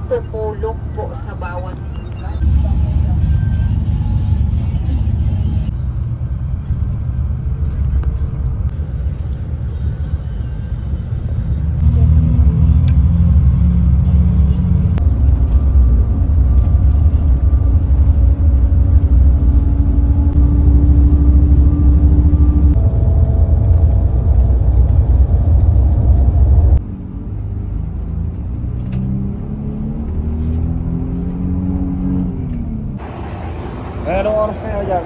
pagpupulok po sa bawat isa. Anong oras kaya dyan?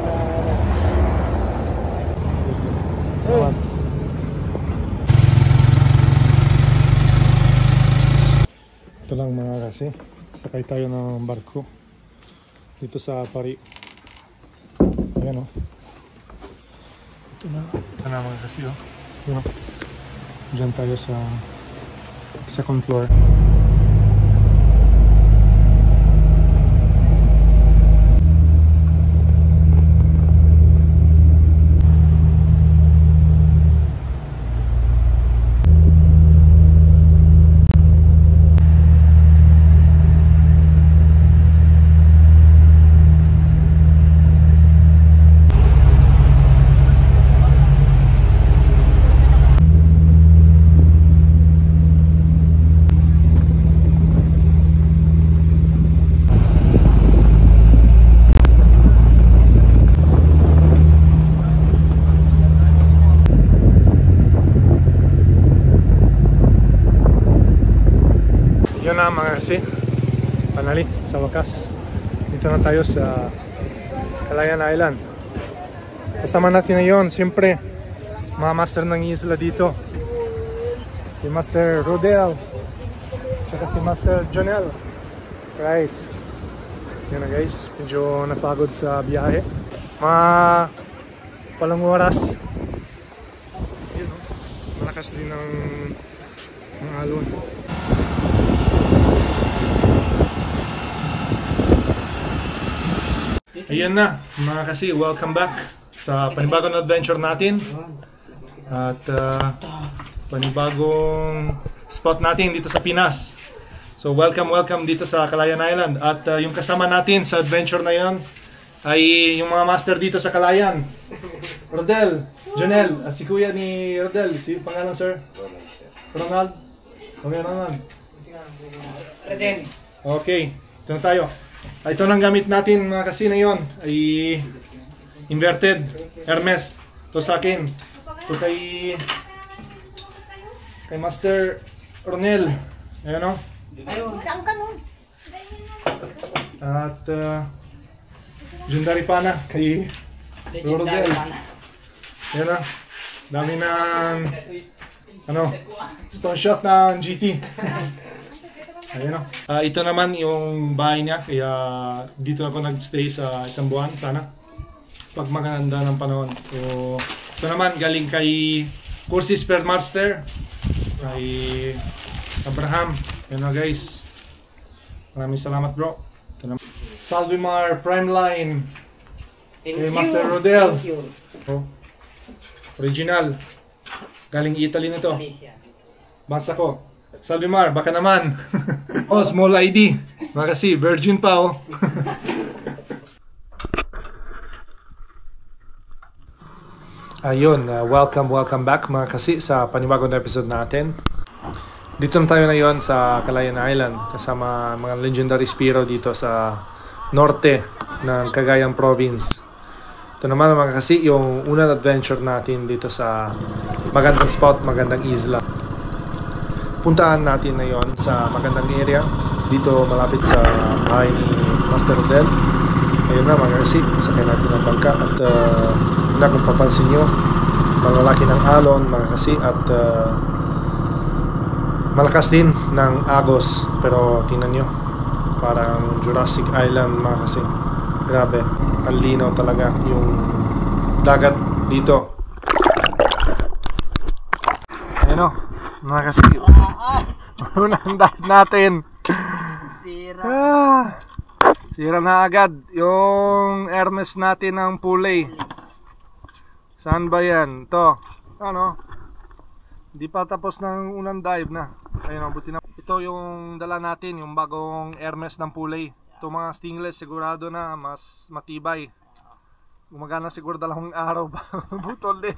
Ito lang mga kasi, sakay tayo ng barko dito sa Pari. Ayan o. Ito na mga kasi o. Ayan o. Diyan tayo sa second floor. Yun na mga kasi, panali sa wakas. Dito na tayo sa Calayan Island. Kasama natin ngayon, siyempre, mga master ng isla dito. Si Master Rodel, saka si Master Jonel. Right. Yun na guys, medyo napagod sa biyahe. Mga palang oras. Yun, malakas din ng alon. Ayan na mga kasi, welcome back sa panibagong adventure natin at panibagong spot natin dito sa Pinas. So welcome dito sa Calayan Island at yung kasama natin sa adventure na yon ay yung mga master dito sa Calayan. Rodel, Jonel, si kuya ni Rodel, si pangalan sir? Ronald? Okay, Ronald. Okay, ito na tayo. Ito nang gamit natin mga kasi na yun ay inverted Hermes. Ito sa akin. Ito kay Master Ronel. Ayan o. At Jundari Pana kay Rodel. Ayan o. Dami ng stone shot ng GT. Ayan o. Ito naman yung bahay niya, kaya dito ako nagstay sa isang buwan sana pag maganda ng panahon. So ito naman galing kay Kursis Permaster, kay Abraham. Ayan o guys, maraming salamat bro. Ito naman Salvimar Prime Line kay Master Rodel. Original, galing Italy na to. Basa ko Salvimar, baka naman. Oh, small ID. Makasi, virgin pa oh. Ayun, welcome back mga kasi sa panibagong episode natin. Dito na tayo ngayon sa Calayan Island kasama mga legendary spiro dito sa norte ng Cagayan Province. Ito naman mga kasi yung unang adventure natin dito sa magandang spot, magandang isla. Puntahan natin na yon sa magandang area dito malapit sa bahay ni Master Rodel. Ayun na mga kasi, sakay natin ang bangka at na kung papansin nyo, malalaki ng alon mga kasi at malakas din ng agos, pero tingnan nyo parang Jurassic Island mga kasi. Grabe, ang linaw talaga yung dagat dito. Ayun o mga kasi, unang dive natin. Sira na agad yung Hermes natin ng pulley. Saan ba yan? Ito. Ano? Hindi pa tapos ng unang dive na. Ayun o, buti na. ito yung dala natin, yung bagong Hermes ng Pulay. Ito mga stainless, sigurado na mas matibay. Gumagana siguro 2 araw ba. Butol din.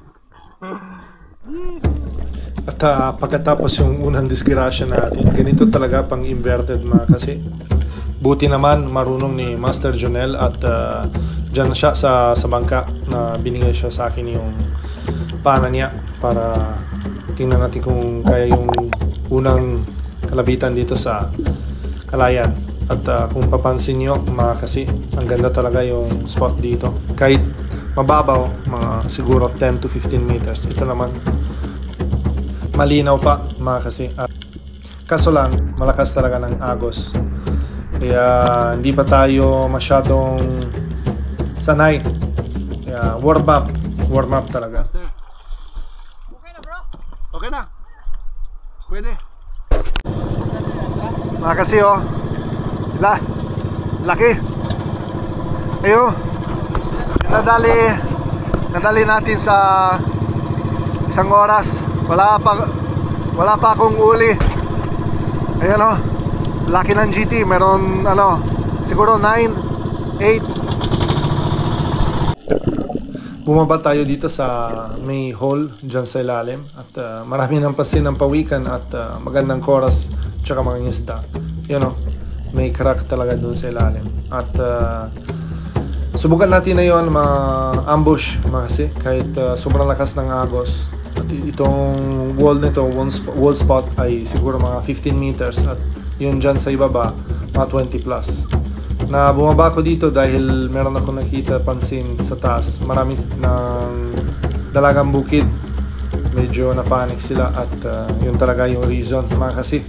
At pagkatapos yung unang disgrasya natin, ganito talaga pang inverted mga kasi. Buti naman marunong ni Master Jonel at dyan siya sa bangka na binigay siya sa akin yung pana niya para tingnan natin kung kaya yung unang kalabitan dito sa Calayan. At kung papansin nyo mga kasi, ang ganda talaga yung spot dito. Kahit mababaw, mga siguro 10 to 15 meters. Ito naman, malinaw pa mga kasi. Kaso lang, malakas talaga ng agos. Kaya hindi pa tayo masyadong sanay. Kaya warm up talaga. Okay na bro? Okay na. Pwede. Mga kasi oh. Laki. Ayun. Nadali natin sa 1 oras. Wala pa akong uli. Ayan oh. Laki ng GT. Meron siguro 9, 8. Bumaba tayo dito sa may hole dyan sa ilalim. At marami ng pasin ng pawikan at magandang chorus tsaka mga isda. Yun o, may crack talaga dun sa ilalim. At subukan natin na yun ma-ambush kasi kahit sobrang lakas ng agos. At itong wall nito, wall spot ay siguro mga 15 meters at yun dyan sa ibaba mga 20 plus. Na bumaba ko dito dahil meron ako nakita pansin sa taas. Marami ng dalagang bukid. Medyo napanik sila at yun talaga yung reason mga kasi.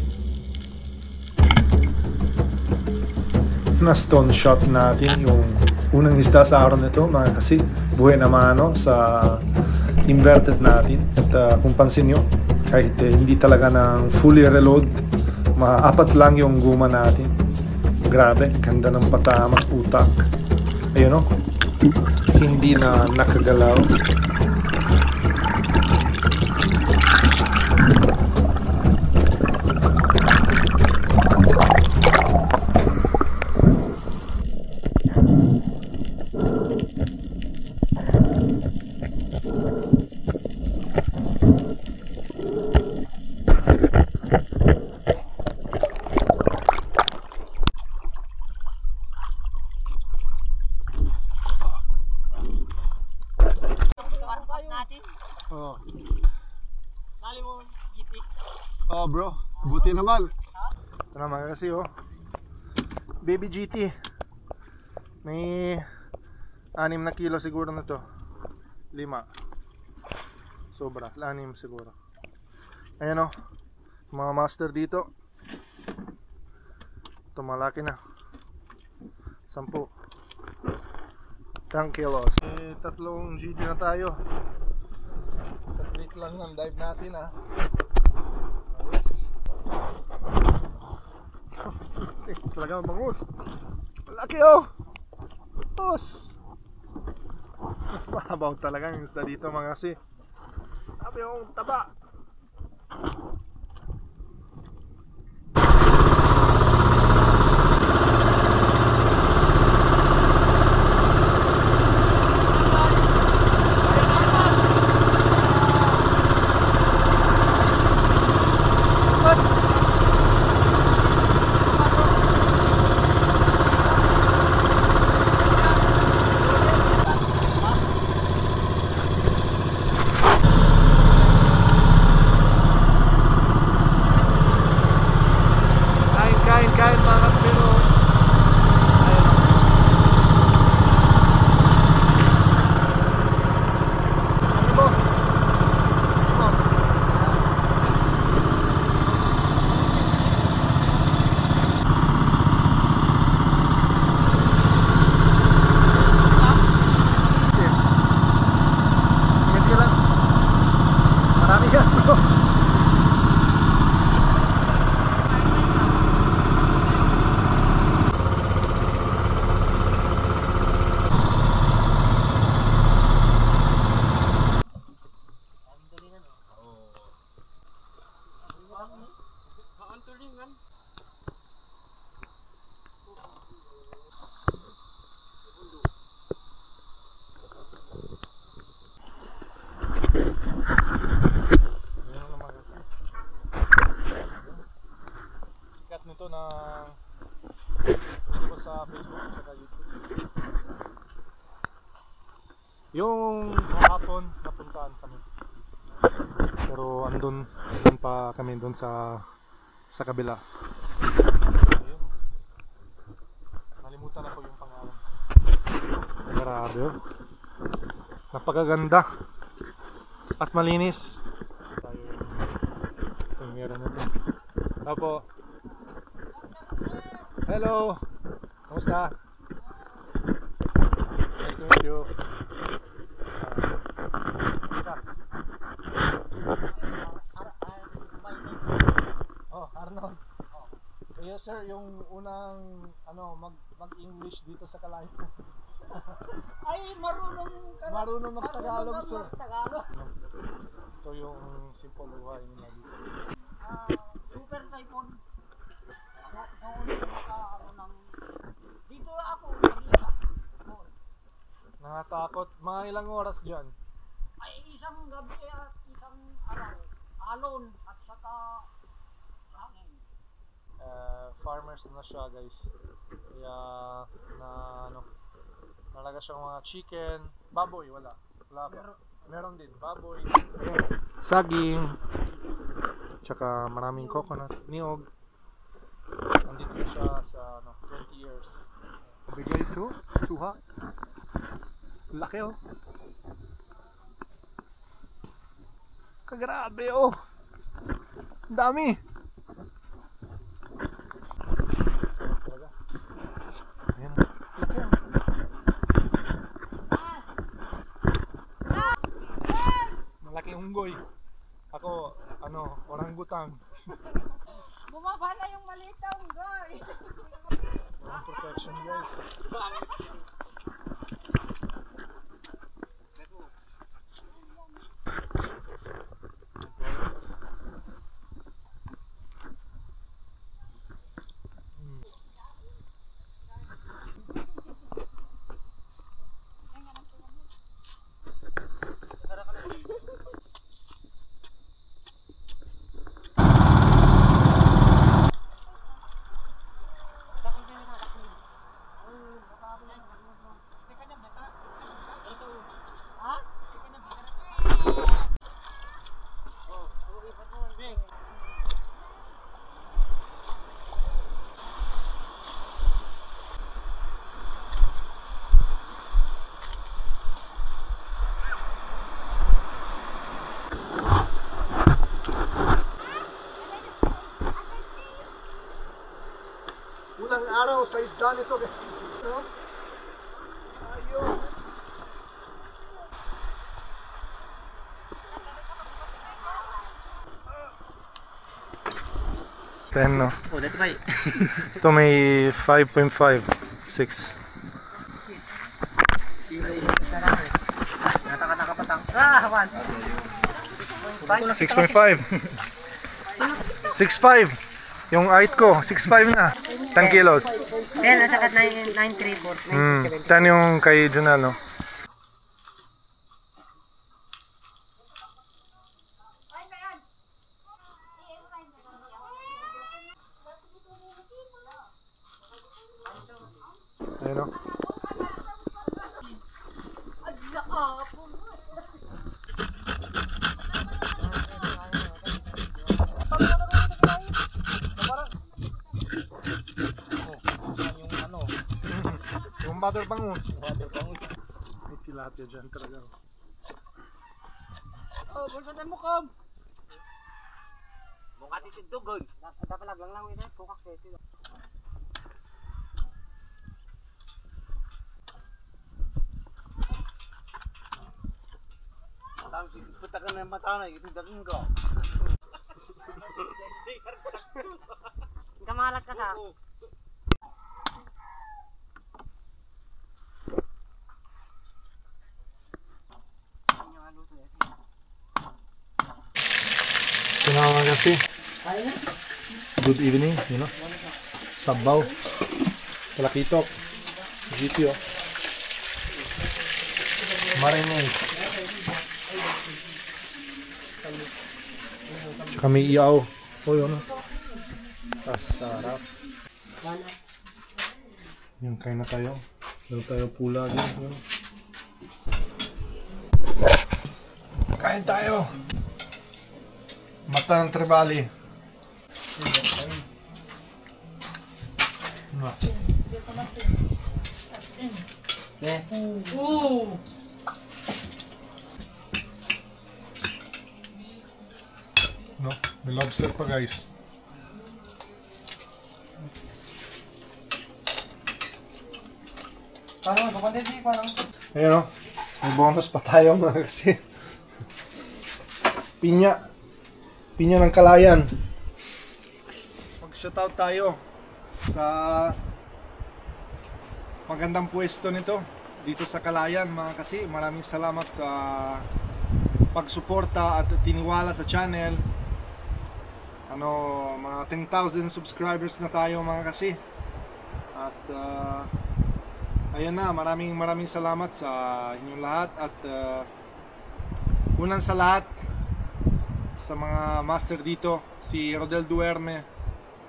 Na stone shot natin yung unang isda sa araw nito mga kasi. Buhay na mano sa inverted natin. At kung pansin nyo, kahit hindi talaga ng fully reload, 4 lang yung guma natin. Grabe, ganda ng patamak utak. Ayun o, hindi na nakagalaw. Oh bro, buti naman. Ito naman kasi oh, baby GT. May 6 na kilo siguro na to. 5. Sobra, 6 siguro. Ayan oh, mga master dito. Ito malaki na. 10 kilos. 3 GT na tayo. Sa break lang ng dive natin ah. Talaga bangus. Malaki oh. Os. Mababaw talaga yung isda dito mga kasi. Sabi yung taba. ko sa Facebook at YouTube. Yung kahapon napuntaan kami. Pero andun pa kami doon sa kabila. Ayun. Nalimutan ako yung pangalan. Grabe oh. Napakaganda at malinis. Ito yung meron nito. Opo. Hello. Kamusta? Nice to meet you. Oh, Arnold. Kayo sir, yung unang mag-English dito sa Kalayan. Ay, Marunong mag-Tagalog sir. Tagalog. Ito yung simple buhay nila dito. Super typhoon. Noon ng dito ako Nakatakot. Mga ilang oras dyan? ay isang gabi at isang araw. Alon at saka hangin. Farmers na siya guys. Kaya nalaga siyang mga chicken, baboy, wala ba? Meron din baboy, saging, tsaka maraming coconut, niyog. Andito siya sa 20 years. Bigay suha. Laki oh. Kagrabe oh. Dami. Ayan. Malaking unggoy. Ako, orangutang. Bumaba na yung maliit na unggoy. Walang protection guys. Unang araw sa isda nito. No? Ayos. Ten, no? Oh, that's right. Ito may 5.5, 6. Nakapatang. Ah, once. 6.5. 6.5. Yung height ko, 6.5 na. 10 kilos. Yan, nasa kat 934. 10 yung kay Junel, no? Ayun, no? Yung mother bangus. May tilapia dyan talaga. Oh, bulsa tayo mo kam. Mukha titidugod. Dapat lang ito. Kukak sa ito. Tapos putakan na yung mata na. Ito daging ko. Kamalat ka sa. Tinawa kasi. Good evening, Sabaw. Talakitok. GTO. Marinade. Tsaka may iyaw. O yun. Sarap. Yan, kain na tayo. Meron tayo pula din. Yan. Kain tayo! Mata ng Trevally. Ano? No, may lobster pa guys. Parang kapatid, parang... Ayun o, may bonus pa tayo mga kasi. Pinya. Pinya ng Kalayan. Mag-shoutout tayo sa magandang pwesto nito dito sa Kalayan mga kasi. Maraming salamat sa pagsuporta at tiniwala sa channel. Mga 10,000 subscribers na tayo mga kasi. At ayan na, maraming salamat sa inyong lahat. At unang sa lahat, sa mga master dito, si Rodel Duerme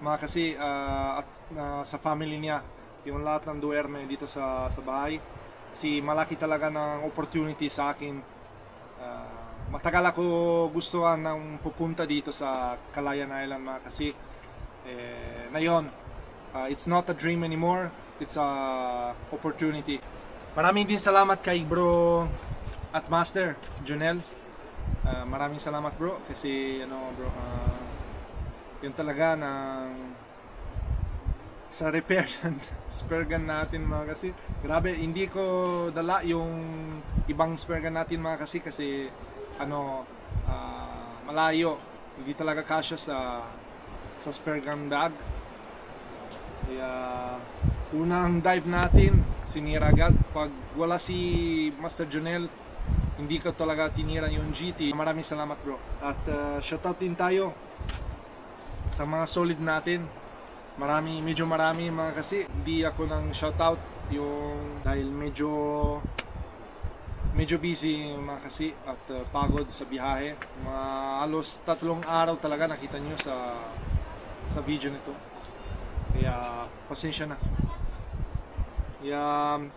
mga kasi, at sa family niya, yung lahat ng Duerme dito sa bahay. Kasi malaki talaga ng opportunity sa akin. Matagal ako gustuhan ng pupunta dito sa Calayan Island mga kasi. Ngayon, it's not a dream anymore, it's a opportunity. Maraming din salamat kay bro at master Jonel. Maraming salamat bro kasi yun talaga ng sa repair ng spare gun natin mga kasi. Grabe, hindi ko dala yung ibang spare gun natin mga kasi malayo, hindi talaga kasya sa spare gun bag. Kaya unang dive natin sinira agad. Pag wala si Master Jonel, hindi ko talaga tinira yung GT. Maraming salamat bro. At shoutout din tayo sa mga solid natin. Medyo marami mga kasi. Hindi ako ng shoutout yung dahil medyo busy mga kasi at pagod sa biyahe. Halos 3 araw talaga nakita nyo sa video nito. Kaya pasensya na. Kaya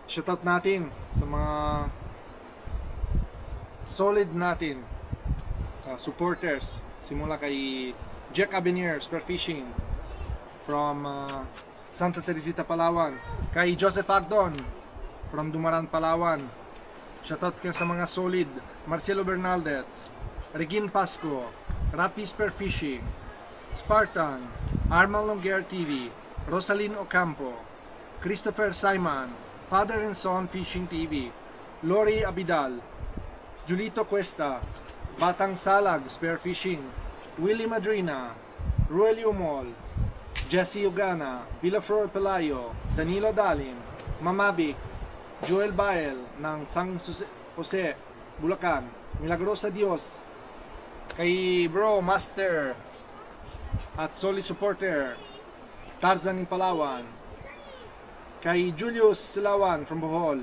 shoutout natin sa mga solid natin supporters. Simula kay Jack Abenier, Spearfishing from Santa Teresita, Palawan. Kay Joseph Agdon from Dumaran, Palawan. Shoutout ka sa mga solid: Marcelo Bernaldez, Regine Pasco, Rafi Spearfishing, Spartan, Armal Longuer TV, Rosalyn Ocampo, Christopher Simon, Father and Son Fishing TV, Lori Abidal, Julito Cuesta, Batang Salag Spearfishing, Willie Madrina, Ruel Umol, Jesse Ugana, Villaflor Pelayo, Danilo Dalim, Mamabic, Joel Bael ng San Jose, Bulacan, Milagrosa Dios, kay bro Master at Soli Supporter Tarzan in Palawan, kay Julius Silawan from Bohol,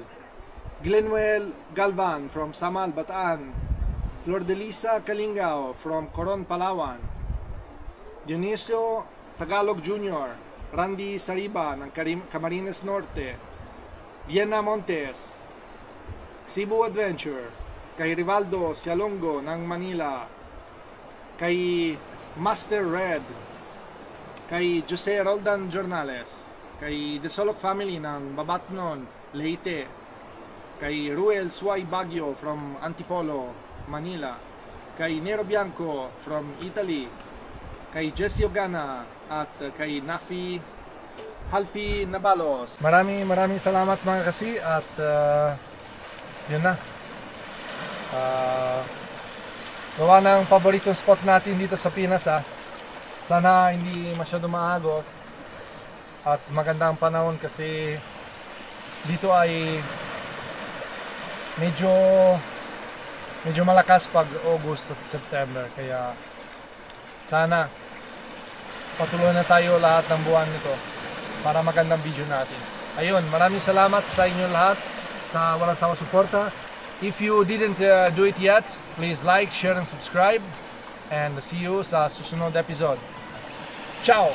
Glenwell Galvan from Samal, Bataan, Flor de Lisa Kalingao from Coron, Palawan, Dionisio Tagalog Jr., Randy Sariba ng Camarines Norte, Vienna Montes, Cebu Adventure, kay Rivaldo Sialongo ng Manila, kay Master Red, kay Jose Roldan Jornales, kay Desolok Family ng Babatnon, Leyte, kay Ruel Suay Baguio from Antipolo, Manila, kay Nero Bianco from Italy, kay Jesse Ogana at kay Halfi Nabalos. Maraming salamat mga kasi. At yun na, gawa ng paboritong spot natin dito sa Pinas Sana hindi masyado maagos at maganda ang panahon kasi dito ay medyo malakas pag August at September. Kaya sana patuloy na tayo lahat ng buwan nito para magandang video natin. Ayun, maraming salamat sa inyo lahat sa walang sawang suporta. If you didn't do it yet, please like, share, and subscribe. And see you sa susunod episode. Ciao!